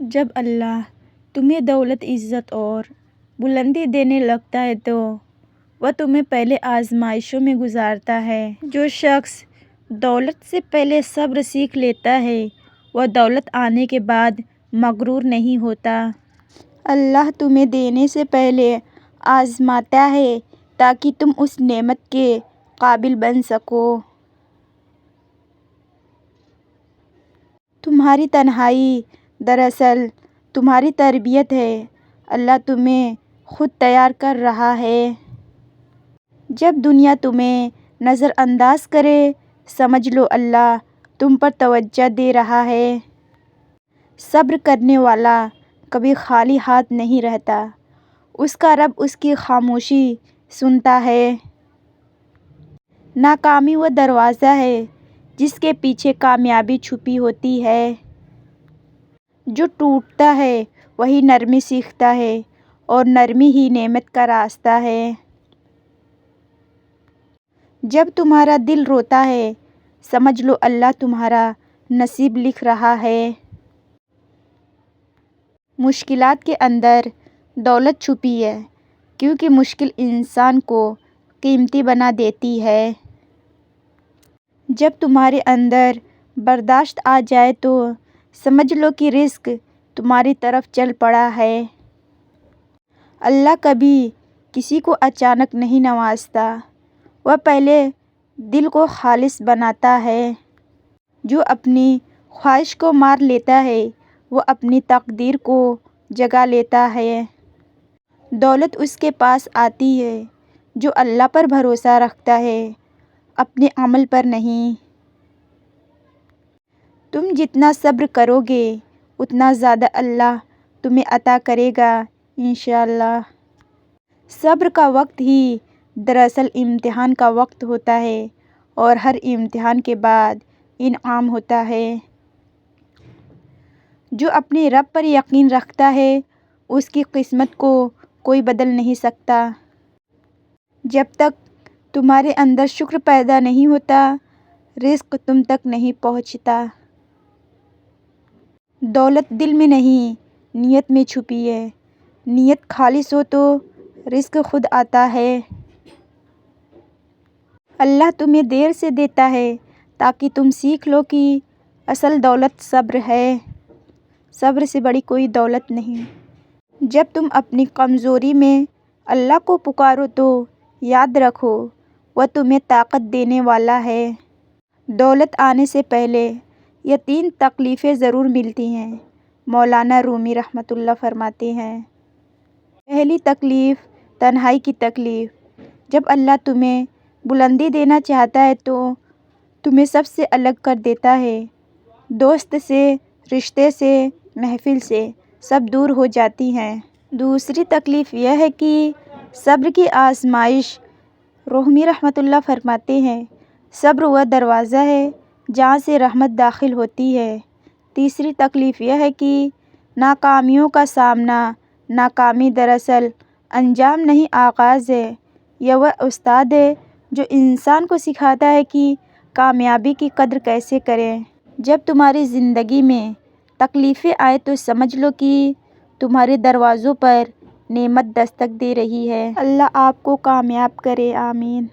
جب اللہ تمہیں دولت، عزت اور بلندی دینے لگتا ہے تو وہ تمہیں پہلے آزمائشوں میں گزارتا ہے۔ جو شخص دولت سے پہلے صبر سیکھ لیتا ہے وہ دولت آنے کے بعد مغرور نہیں ہوتا۔ اللہ تمہیں دینے سے پہلے آزماتا ہے تاکہ تم اس نعمت کے قابل بن سکو۔ تمہاری تنہائی دراصل تمہاری تربیت ہے۔ اللہ تمہیں خود تیار کر رہا ہے۔ جب دنیا تمہیں نظر انداز کرے سمجھ لو اللہ تم پر توجہ دے رہا ہے۔ صبر کرنے والا کبھی خالی ہاتھ نہیں رہتا۔ اس کا رب اس کی خاموشی سنتا ہے۔ ناکامی وہ دروازہ ہے جس کے پیچھے کامیابی چھپی ہوتی ہے۔ جو ٹوٹتا ہے وہی نرمی سیکھتا ہے اور نرمی ہی نعمت کا راستہ ہے۔ جب تمہارا دل روتا ہے سمجھ لو اللہ تمہارا نصیب لکھ رہا ہے۔ مشکلات کے اندر دولت چھپی ہے کیونکہ مشکل انسان کو قیمتی بنا دیتی ہے۔ جب تمہارے اندر برداشت آ جائے تو سمجھ لو کہ رزق تمہاری طرف چل پڑا ہے۔ اللہ کبھی کسی کو اچانک نہیں نوازتا، وہ پہلے دل کو خالص بناتا ہے۔ جو اپنی خواہش کو مار لیتا ہے وہ اپنی تقدیر کو جگا لیتا ہے۔ دولت اس کے پاس آتی ہے جو اللہ پر بھروسہ رکھتا ہے، اپنے عمل پر نہیں۔ تم جتنا صبر کرو گے اتنا زیادہ اللہ تمہیں عطا کرے گا انشاءاللہ۔ صبر کا وقت ہی دراصل امتحان کا وقت ہوتا ہے اور ہر امتحان کے بعد انعام ہوتا ہے۔ جو اپنے رب پر یقین رکھتا ہے اس کی قسمت کو کوئی بدل نہیں سکتا۔ جب تک تمہارے اندر شکر پیدا نہیں ہوتا رزق تم تک نہیں پہنچتا۔ دولت دل میں نہیں نیت میں چھپی ہے۔ نیت خالص ہو تو رزق خود آتا ہے۔ اللہ تمہیں دیر سے دیتا ہے تاکہ تم سیکھ لو کہ اصل دولت صبر ہے۔ صبر سے بڑی کوئی دولت نہیں۔ جب تم اپنی کمزوری میں اللہ کو پکارو تو یاد رکھو وہ تمہیں طاقت دینے والا ہے۔ دولت آنے سے پہلے یہ 3 تکلیفیں ضرور ملتی ہیں۔ مولانا رومی رحمۃ اللہ فرماتے ہیں۔ پہلی تکلیف تنہائی کی تکلیف۔ جب اللہ تمہیں بلندی دینا چاہتا ہے تو تمہیں سب سے الگ کر دیتا ہے۔ دوست سے، رشتے سے، محفل سے سب دور ہو جاتی ہیں۔ دوسری تکلیف یہ ہے کہ صبر کی آزمائش۔ رومی رحمۃ اللہ فرماتے ہیں صبر وہ دروازہ ہے جہاں سے رحمت داخل ہوتی ہے۔ تیسری تکلیف یہ ہے کہ ناکامیوں کا سامنا۔ ناکامی دراصل انجام نہیں آغاز ہے۔ یہ وہ استاد ہے جو انسان کو سکھاتا ہے کہ کامیابی کی قدر کیسے کریں۔ جب تمہاری زندگی میں تکلیفیں آئیں تو سمجھ لو کہ تمہارے دروازوں پر نعمت دستک دے رہی ہے۔ اللہ آپ کو کامیاب کرے، آمین۔